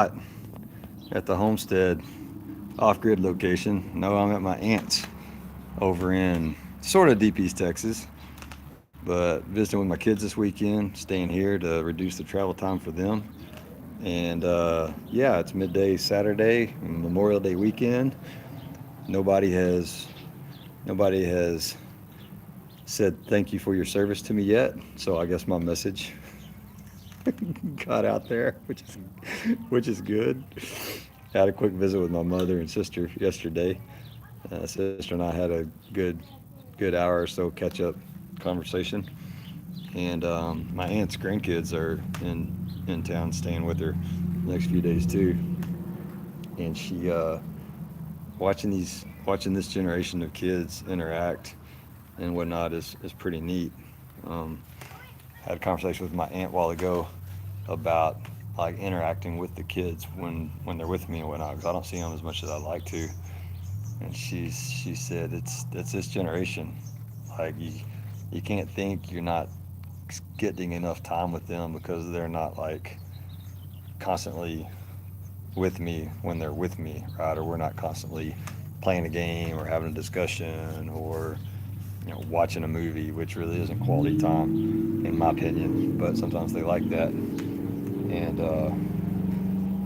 at the homestead off-grid location. No, I'm at my aunt's over in sort of deep East Texas, but visiting with my kids this weekend, staying here to reduce the travel time for them. And yeah, it's midday Saturday, Memorial Day weekend. Nobody has nobody has said thank you for your service to me yet, so I guess my message got out there, which is good. Had a quick visit with my mother and sister yesterday. Sister and I had a good hour or so catch up conversation, and my aunt's grandkids are in town staying with her the next few days too. And she watching this generation of kids interact and whatnot is pretty neat. Um, had a conversation with my aunt a while ago about like interacting with the kids when they're with me and whatnot, because I don't see them as much as I'd like to. And she said it's this generation. Like you can't think you're not getting enough time with them because they're not like constantly with me when they're with me, right? Or we're not constantly playing a game or having a discussion or watching a movie, which really isn't quality time in my opinion. But sometimes they like that, and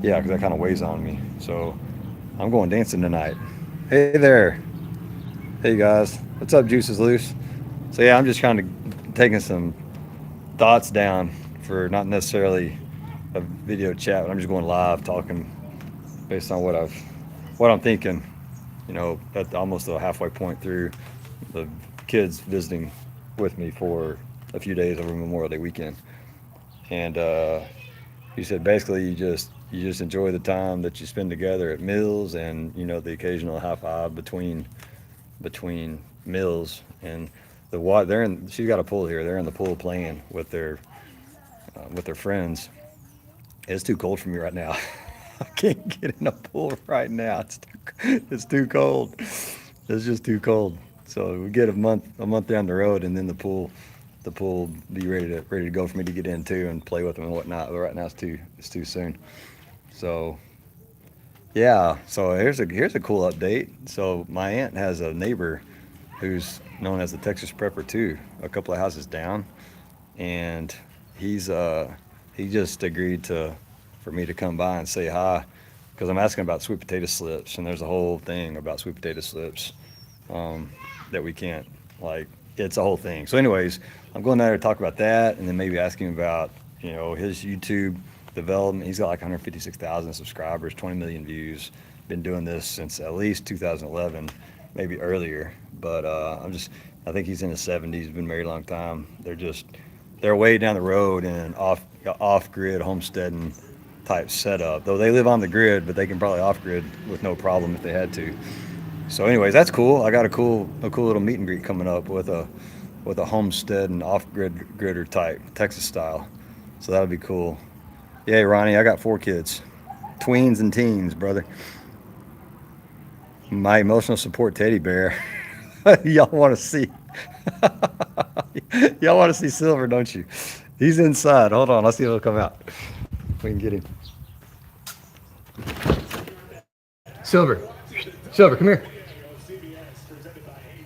yeah, because that kind of weighs on me. So I'm going dancing tonight. Hey there, hey guys, what's up? Juice is loose. So yeah, I'm just kind of taking some thoughts down for not necessarily a video chat, but I'm just going live talking based on what I'm thinking. At almost the halfway point through the kids visiting with me for a few days over Memorial Day weekend, and you said basically you just enjoy the time that you spend together at meals, and the occasional high five between meals. And the what they're in. She's got a pool here. They're in the pool playing with their friends. It's too cold for me right now. I can't get in a pool right now. It's too cold. It's just too cold. So we get a month down the road, and then the pool be ready to go for me to get into and play with them and whatnot. But right now it's too soon. So yeah. So here's a cool update. So my aunt has a neighbor who's known as the Texas Prepper too, a couple of houses down, and he's he just agreed to for me to come by and say hi because I'm asking about sweet potato slips, and there's a whole thing about sweet potato slips um, that we can't like. It's a whole thing. So, anyways, I'm going down there to talk about that, and then maybe ask him about his YouTube development. He's got like 156,000 subscribers, 20 million views. Been doing this since at least 2011, maybe earlier. But I think he's in his 70s. Been married a long time. They're way down the road in an off grid homesteading type setup. Though they live on the grid, but they can probably off grid with no problem if they had to. So, anyways, that's cool. I got a cool little meet and greet coming up with a homestead and off gridder type Texas style. So that'll be cool. Yeah, Ronnie, I got 4 kids, tweens and teens, brother. My emotional support teddy bear. Y'all want to see? Y'all want to see Silver, don't you? He's inside. Hold on, let's see if he'll come out. We can get him. Silver, Silver, come here.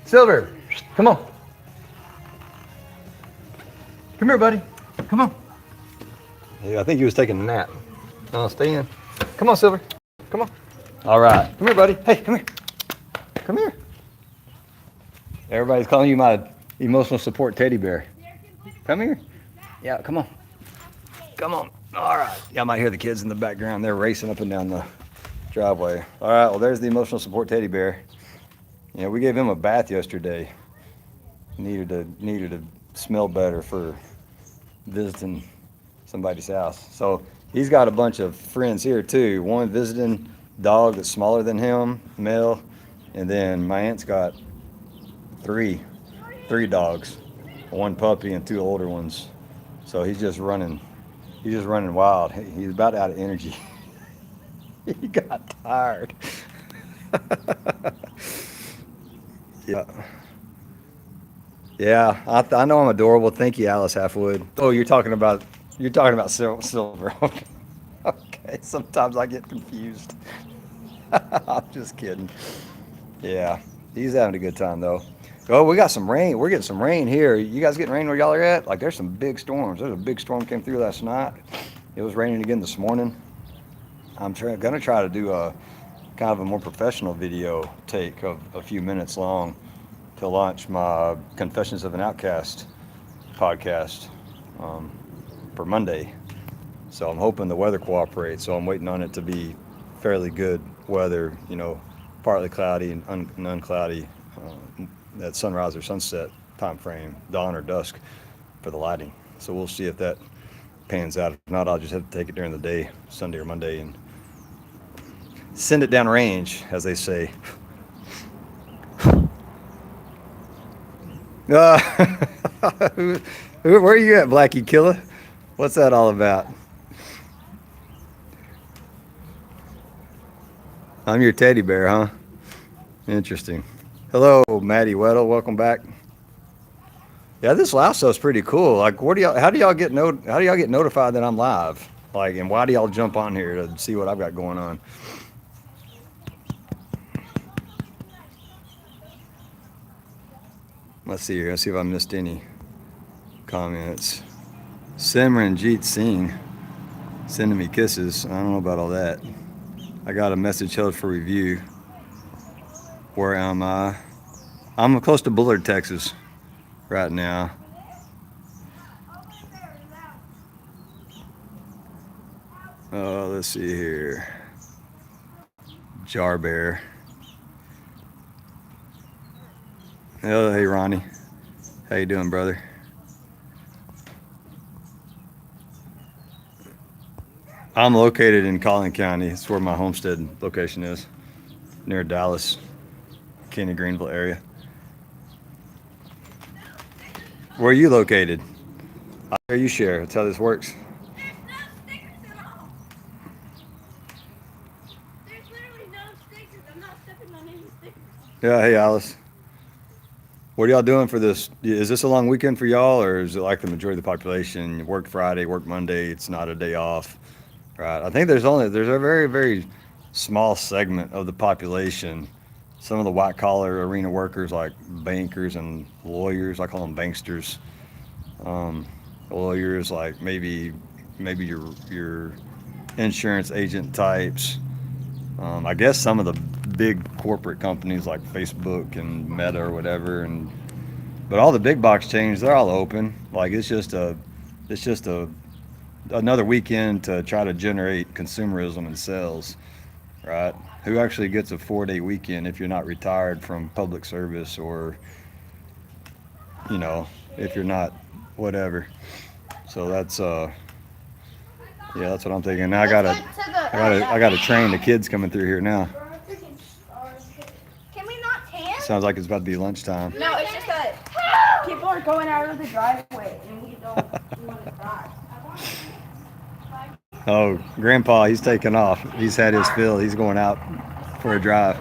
Silver, come on. Come here, buddy. Come on. Yeah, I think he was taking a nap. Stay in. Come on, Silver. Come on. All right. Come here, buddy. Hey, come here. Come here. Everybody's calling you my emotional support teddy bear. Come here. Yeah, come on. Come on. All right. Y'all might hear the kids in the background. They're racing up and down the driveway. All right. Well, there's the emotional support teddy bear. We gave him a bath yesterday. Needed to smell better for visiting somebody's house. So he's got a bunch of friends here too. One visiting dog that's smaller than him, male, and then my aunt's got three dogs, one puppy and 2 older ones. So he's just running wild. He's about out of energy. He got tired. Yeah. Yeah, I know I'm adorable. Thank you, Alice Halfwood. Oh, you're talking about Silver. Okay. Okay, sometimes I get confused. I'm just kidding. Yeah, he's having a good time though. Oh, we got some rain. We're getting some rain here. You guys getting rain where y'all are at? Like, there's some big storms. There's a big storm came through last night. It was raining again this morning. Gonna try to do a kind of a more professional video take of a few minutes long to launch my Confessions of an Outcast podcast um, for Monday. So I'm hoping the weather cooperates. So I'm waiting on it to be fairly good weather, partly cloudy and uncloudy, at sunrise or sunset time frame, dawn or dusk for the lighting. So we'll see if that pans out. If not, I'll just have to take it during the day, Sunday or Monday, and send it down range, as they say. Uh, where are you at, Blackie Killer? What's that all about? I'm your teddy bear, huh? Interesting. Hello, Maddie Weddle. Welcome back. Yeah, this lasso is pretty cool. Like, how do y'all get notified that I'm live? Like, and why do y'all jump on here to see what I've got going on? Let's see here. Let's see if I missed any comments. Simranjeet Singh sending me kisses. I don't know about all that. I got a message held for review. Where am I? I'm close to Bullard, Texas right now. Let's see here. Jar Bear. Oh, hey Ronnie. How you doing, brother? I'm located in Collin County. It's where my homestead location is, near Dallas, Kenny Greenville area. Where are you located? I'll hear you share. That's how this works. Yeah, hey Alice. What are y'all doing for this? Is this a long weekend for y'all, or is it like the majority of the population? You work Friday, work Monday. It's not a day off, right? I think there's a very, very small segment of the population. Some of the white collar arena workers, like bankers and lawyers, I call them banksters. Lawyers, like maybe your insurance agent types. I guess some of the big corporate companies like Facebook and Meta or whatever, but all the big box chains, they're all open. Like it's just another weekend to try to generate consumerism and sales, right? Who actually gets a 4-day weekend if you're not retired from public service, or if you're not whatever. So that's yeah, that's what I'm thinking. Now I gotta train the kids coming through here now. Can we not tan? Sounds like it's about to be lunchtime. No, it's just that people are going out of the driveway and we don't want to drive. Oh, Grandpa, he's taking off. He's had his fill. He's going out for a drive,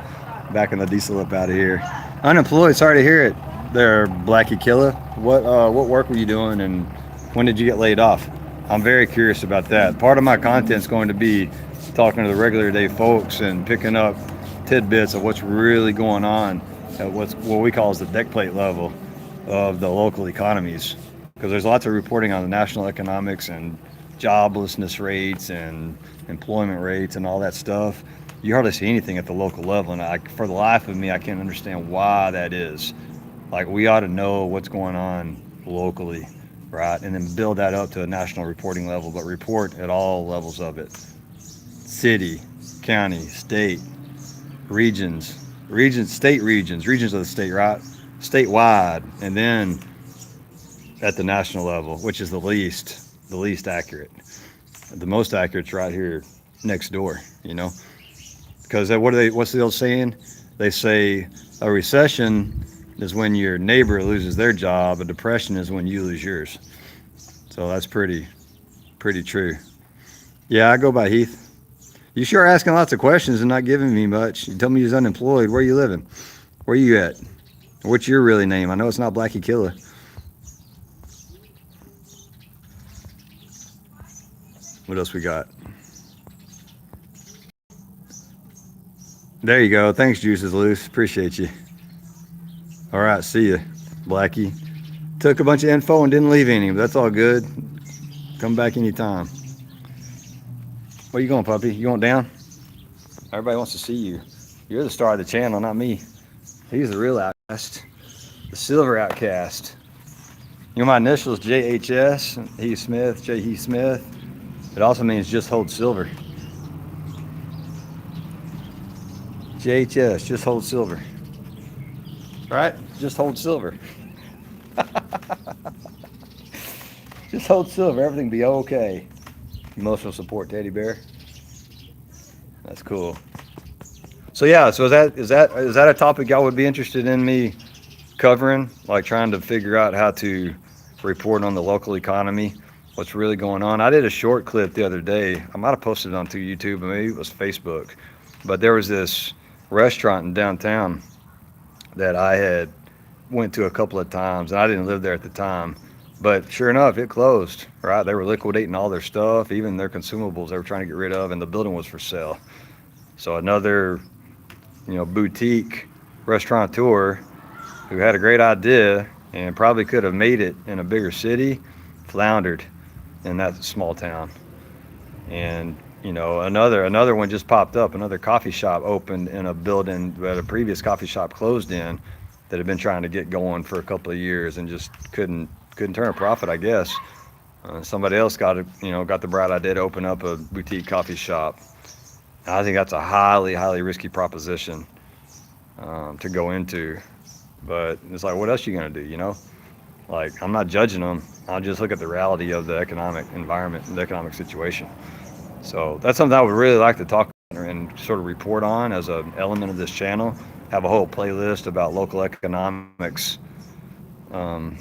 backing the diesel up out of here. Unemployed. Sorry to hear it. There, Blackie Killer. What work were you doing, and when did you get laid off? I'm very curious about that. Part of my content's going to be talking to the regular day folks and picking up tidbits of what's really going on at what we call as the deck plate level of the local economies, because there's lots of reporting on the national economics and joblessness rates and employment rates and all that stuff. You hardly see anything at the local level, and for the life of me, I can't understand why that is. Like, we ought to know what's going on locally, right? And then build that up to a national reporting level, but report at all levels of it. City, county, state, regions of the state, right? Statewide, and then at the national level, which is the least accurate. The most accurate's right here next door, because what's the old saying? They say a recession is when your neighbor loses their job. A depression is when you lose yours. So that's pretty true. Yeah, I go by Heath. You sure are asking lots of questions and not giving me much. You told me you was unemployed. Where you living? Where you at? What's your really name? I know it's not Blackie Killer. What else we got? There you go. Thanks, Juices Loose. Appreciate you. All right, see you, Blackie. Took a bunch of info and didn't leave any, but that's all good. Come back anytime. Where you going, puppy? You going down? Everybody wants to see you. You're the star of the channel, not me. He's the real outcast, the silver outcast. You know my initials, JHS, Heath Smith, J. Heath Smith. It also means just hold silver. JHS, just hold silver. Right? Just hold silver. Just hold silver. Everything be okay. Emotional support teddy bear. That's cool. So yeah, so is that a topic y'all would be interested in me covering? Like trying to figure out how to report on the local economy, what's really going on. I did a short clip the other day. I might have posted it onto YouTube, but maybe it was Facebook. But there was this restaurant in downtown that I had went to a couple of times, and I didn't live there at the time. But sure enough, it closed. Right, they were liquidating all their stuff, even their consumables they were trying to get rid of, and the building was for sale. So another, boutique restaurateur who had a great idea and probably could have made it in a bigger city, floundered in that small town. And another one just popped up. Another coffee shop opened in a building that a previous coffee shop closed in, that had been trying to get going for a couple of years and just couldn't turn a profit, I guess. Somebody else got the bright idea to open up a boutique coffee shop. I think that's a highly, highly risky proposition to go into. But it's like, what else are you gonna do? Like, I'm not judging them. I'll just look at the reality of the economic environment and the economic situation. So that's something I would really like to talk about and sort of report on as an element of this channel. Have a whole playlist about local economics. Um,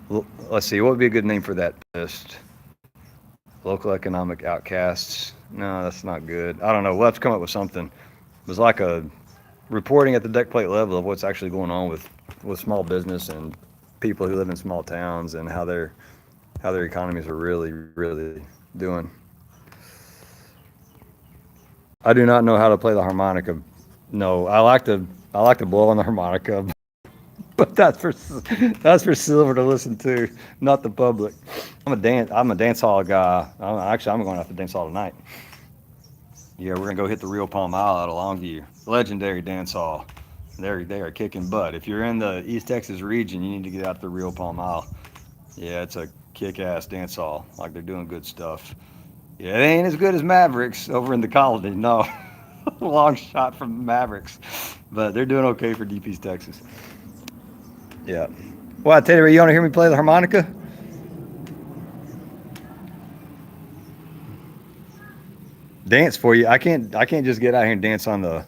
let's see, what would be a good name for that list? Local economic outcasts. No, that's not good. I don't know. We'll have to come up with something. It was like a reporting at the deck plate level of what's actually going on with small business and people who live in small towns and how their economies are really, really doing. I do not know how to play the harmonica. No, I like to blow on the harmonica, but that's for Silver to listen to, not the public. I'm a dance hall guy. I'm going out to dance hall tonight. Yeah, we're gonna go hit the Real Palm Mile out of Longview, legendary dance hall. They are kicking butt. If you're in the East Texas region, you need to get out to the Real Palm Mile. Yeah, it's a kick-ass dance hall. Like, they're doing good stuff. Yeah, it ain't as good as Mavericks over in the Colony. No, long shot from Mavericks, but they're doing okay for Deep East Texas. Yeah. Well, I tell you, you want to hear me play the harmonica? Dance for you. I can't just get out here and dance on the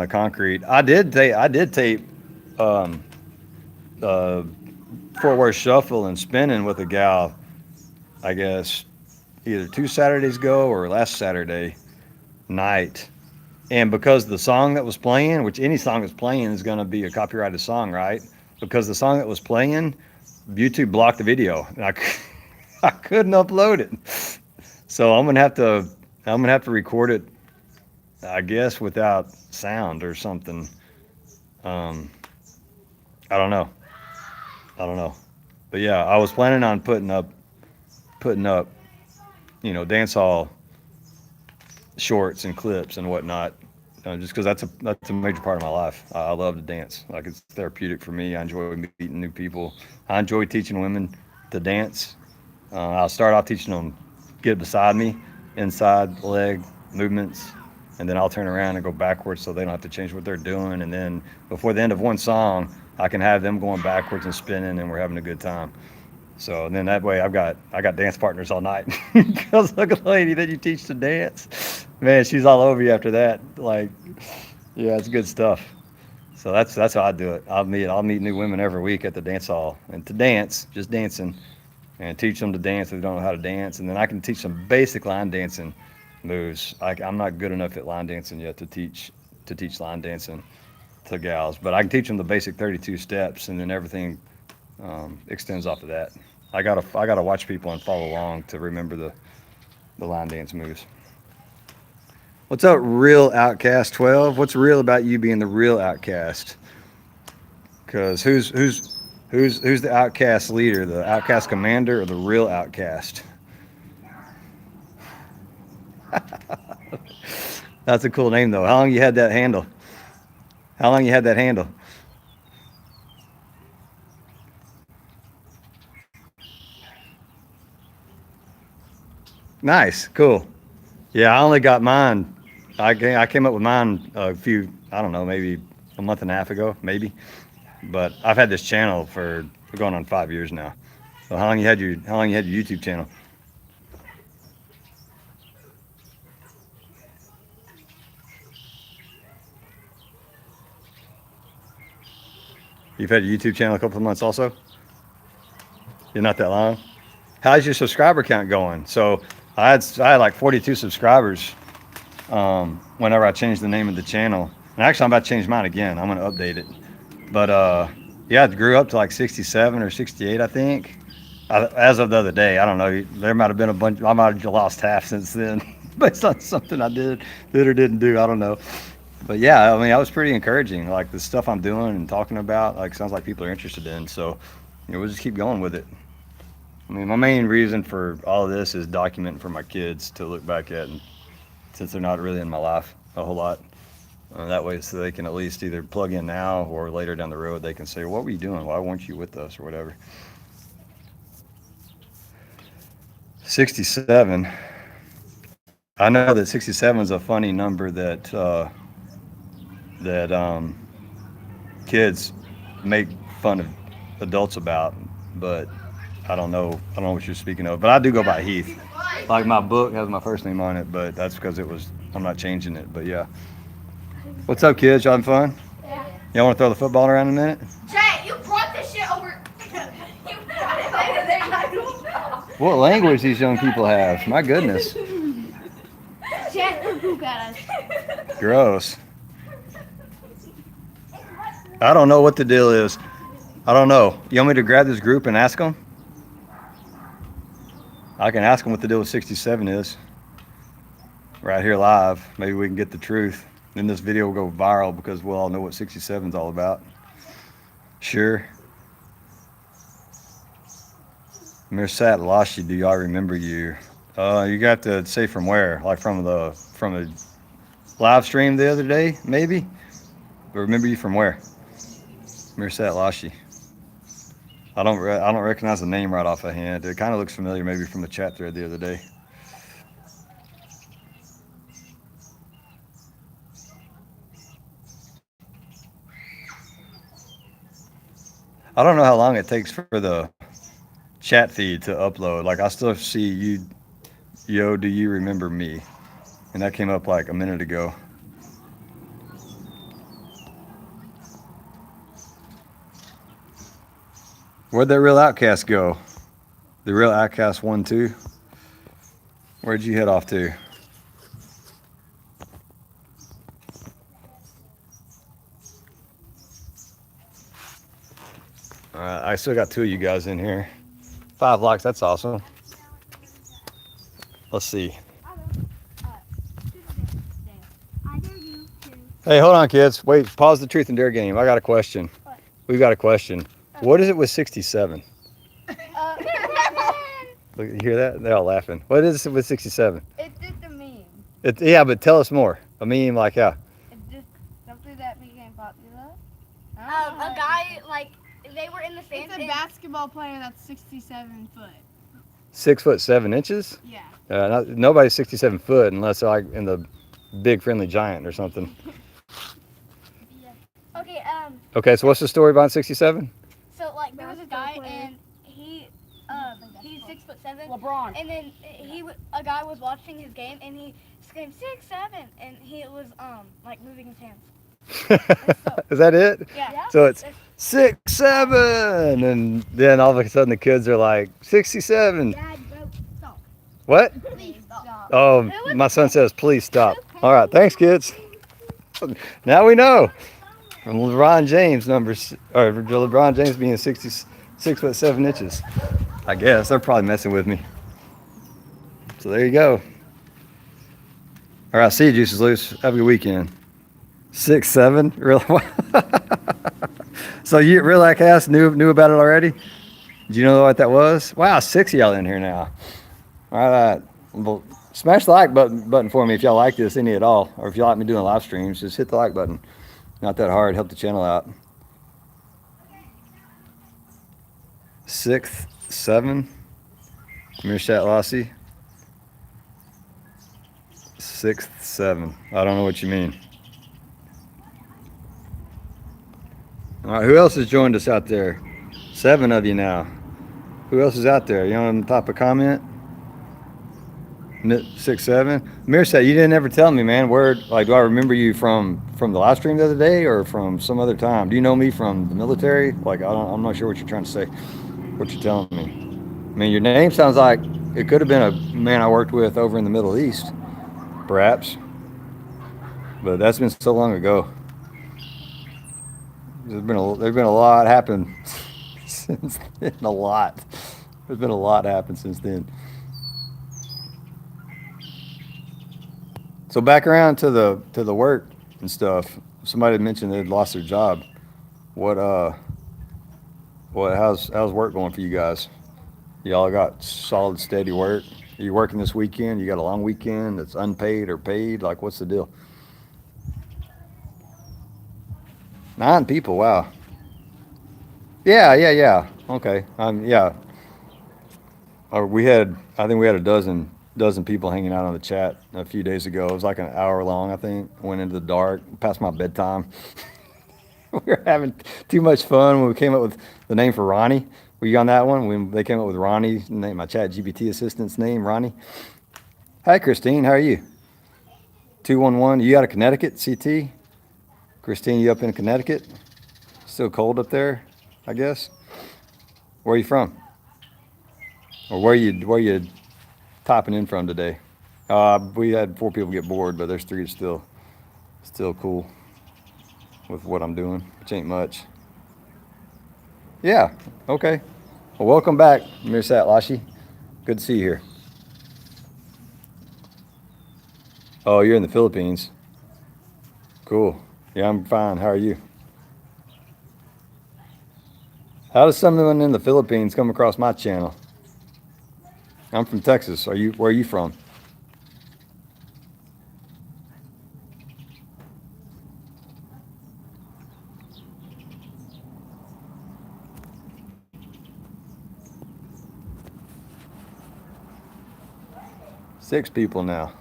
concrete. I did tape um, uh, Fort Worth Shuffle and spinning with a gal, I guess, either 2 Saturdays ago or last Saturday night. And because the song that was playing, which any song that's playing is going to be a copyrighted song, right? Because the song that was playing, YouTube blocked the video, and I couldn't upload it. So I'm gonna have to record it, I guess, without sound or something. Um, I don't know. I don't know. But yeah, I was planning on putting up, dance hall shorts and clips and whatnot, just because that's a major part of my life. I love to dance. Like, it's therapeutic for me. I enjoy meeting new people. I enjoy teaching women to dance. I'll start off teaching them get beside me, inside leg movements, and then I'll turn around and go backwards so they don't have to change what they're doing. And then before the end of one song, I can have them going backwards and spinning, and we're having a good time. So, and then that way I got dance partners all night. Because look at the lady that you teach to dance, man, she's all over you after that. Like, yeah, it's good stuff. So that's how I do it. I'll meet new women every week at the dance hall and to dance, just dancing, and teach them to dance if they don't know how to dance. And then I can teach them basic line dancing moves. I'm not good enough at line dancing yet to teach line dancing to gals, but I can teach them the basic 32 steps, and then everything extends off of that. I gotta watch people and follow along to remember the line dance moves. What's up, real Outcast 12? What's real about you being the real Outcast? Because who's the Outcast leader, the Outcast Commander, or the real Outcast? That's a cool name though. How long you had that handle? How long you had that handle? Nice, cool. Yeah, I only got mine. I came up with mine a few, I don't know, maybe a month and a half ago, maybe. But I've had this channel for going on 5 years now. So how long you had your YouTube channel? You've had your YouTube channel a couple of months also? You're not that long. How's your subscriber count going? So I had like 42 subscribers whenever I changed the name of the channel. And actually, I'm about to change mine again. I'm going to update it. But yeah, it grew up to like 67 or 68, I think. As of the other day, I don't know. There might have been a bunch. I might have lost half since then, based on something I did or didn't do. I don't know. But yeah, I mean, that was pretty encouraging. Like the stuff I'm doing and talking about, like sounds like people are interested in. So, we'll just keep going with it. I mean, my main reason for all of this is documenting for my kids to look back at, and since they're not really in my life a whole lot, that way, so they can at least either plug in now or later down the road, they can say, "What were you doing? Why weren't you with us?" or whatever. 67. I know that 67 is a funny number that kids make fun of adults about, but I don't know what you're speaking of. But I do go by Heath. Like my book has my first name on it, but that's because I'm not changing it. But yeah. What's up, kids? Y'all having fun? Yeah. Y'all want to throw the football around in a minute? Jay, you brought this shit over. You brought it over there. I don't know. What language these young people have? My goodness. Jay, poop at us. Gross. I don't know what the deal is. I don't know. You want me to grab this group and ask them? I can ask them what the deal with 67 is. Right here live. Maybe we can get the truth. Then this video will go viral because we'll all know what 67 is all about. Sure. Mirsat Lashi, do y'all remember you? You got to say from where? Like from the live stream the other day, maybe? But remember you from where? Mirsat Lashi. I don't recognize the name right off the hand. It kind of looks familiar, maybe from the chat thread the other day. I don't know how long it takes for the chat feed to upload. Like I still see you, yo, do you remember me? And that came up like a minute ago. Where'd that real Outcast go? The real Outcast 1, 2? Where'd you head off to? All right, I still got 2 of you guys in here. 5 likes, that's awesome. Let's see. Hey, hold on, kids. Wait, pause the truth and dare game. I got a question. What? We've got a question. What is it with 67? Look, you hear that? They're all laughing. What is it with 67? It's just a meme. Yeah, but tell us more. A meme like how? It's just something that became popular. A guy, like, they were in the same It's a thing. basketball player that's 67 foot. 6 foot 7 inches? Yeah. Nobody's 67 foot unless they're like in the big friendly giant or something. Okay, Okay, so what's the story about 67? so, like, there was a guy, Basketball player. and he's 6'7". LeBron. And then a guy was watching his game, and he screamed 6'7", and he was, like, moving his hands. Is that it? Yeah. So it's 6, 7, and then all of a sudden the kids are like 67. Dad, bro, stop. What? Please stop. Oh, my son says, please stop. All right, thanks, kids. Now we know. From LeBron James LeBron James being 6 foot 7 inches. I guess they're probably messing with me. So there you go. All right, see you, Juices Loose. Have a good weekend. 6'7", really? So you Real Outcast knew about it already? Did you know what that was? Wow, 6 of y'all in here now. All right, well, smash the like button for me if y'all like this any at all, or if you like me doing live streams, just hit the like button. Not that hard. Help the channel out. 6th, 7. Mirshat Lassi. 6th, 7. I don't know what you mean. All right, who else has joined us out there? 7 of you now. Who else is out there? You want to type a comment? 6, 7. Mirshat, you didn't ever tell me, man. Where, like, do I remember you from the live stream the other day or from some other time? Do you know me from the military? Like, I'm not sure what you're trying to say. What you're telling me? I mean, your name sounds like it could have been a man I worked with over in the Middle East, perhaps. But that's been so long ago. There's been a lot happened since then. A lot. There's been a lot happened since then. So back around to the work and stuff. Somebody mentioned they'd lost their job. How's work going for you guys? Y'all got solid, steady work? Are you working this weekend? You got a long weekend that's unpaid or paid? Like, what's the deal? 9 people, wow. Yeah. Okay. Yeah. I think we had a dozen people hanging out on the chat a few days ago. It was like an hour long, I think. Went into the dark, past my bedtime. We were having too much fun when we came up with the name for Ronnie. Were you on that one? When they came up with Ronnie, my chat GPT assistant's name, Ronnie. Hi, Christine. How are you? 211. You out of Connecticut, CT? Christine, you up in Connecticut? Still cold up there, I guess? Where are you from? Or where you typing in from today? We had 4 people get bored, but there's 3 still cool with what I'm doing, which ain't much. Yeah, okay. Well, welcome back, Mirshat Lassi. Good to see you here. Oh, you're in the Philippines. Cool. Yeah, I'm fine. How are you? How does someone in the Philippines come across my channel? I'm from Texas. Where are you from? Six people now.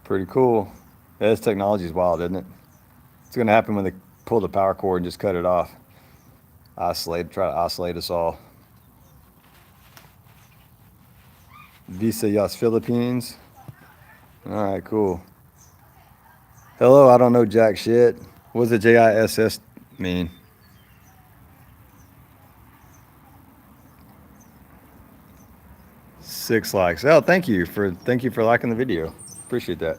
Pretty cool. Yeah, this technology is wild, isn't it? It's going to happen when they pull the power cord and just cut it off. Try to isolate us all. Visayas, Philippines. All right, cool. Hello, I don't know jack shit. What does the JISS mean? Six likes. Oh, thank you for liking the video. Appreciate that.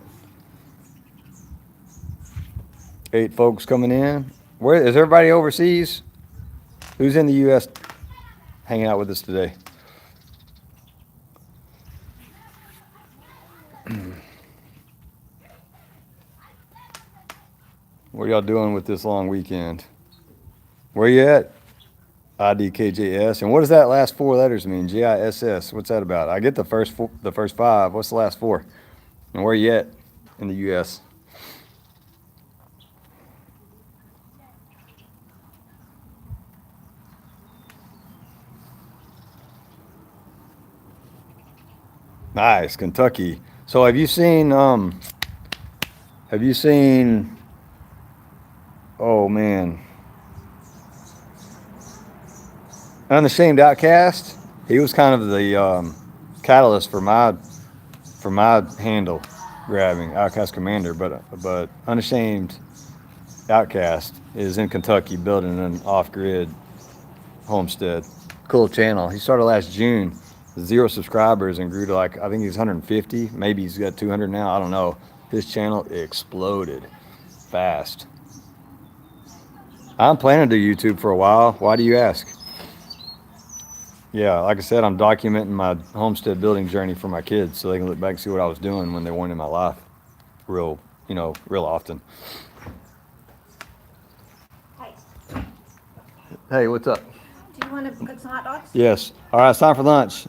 8 folks coming in. Where is everybody overseas? Who's in the U.S. hanging out with us today? What are y'all doing with this long weekend? Where you at? IDKJS. And what does that last 4 letters mean? JISS. What's that about? I get the first 5. What's the last 4? And where you at in the U.S.? Nice, Kentucky. So have you seen oh man, Unashamed Outcast? He was kind of the catalyst for my handle grabbing, Outcast Commander, but Unashamed Outcast is in Kentucky building an off-grid homestead. Cool channel. He started last June. 0 subscribers and grew to, like, I think he's 150. Maybe he's got 200 now. I don't know. His channel exploded fast. I'm planning to do YouTube for a while. Why do you ask? Yeah, like I said, I'm documenting my homestead building journey for my kids so they can look back and see what I was doing when they weren't in my life real often. Hey, what's up? Do you want to cook some hot dogs? Yes. All right, it's time for lunch.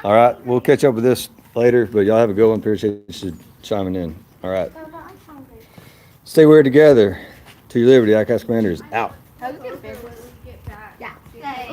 All right, we'll catch up with this later, but y'all have a good one. Appreciate you chiming in. All right. Stay weird together. To your liberty, Outcast Commander is out. How's it good,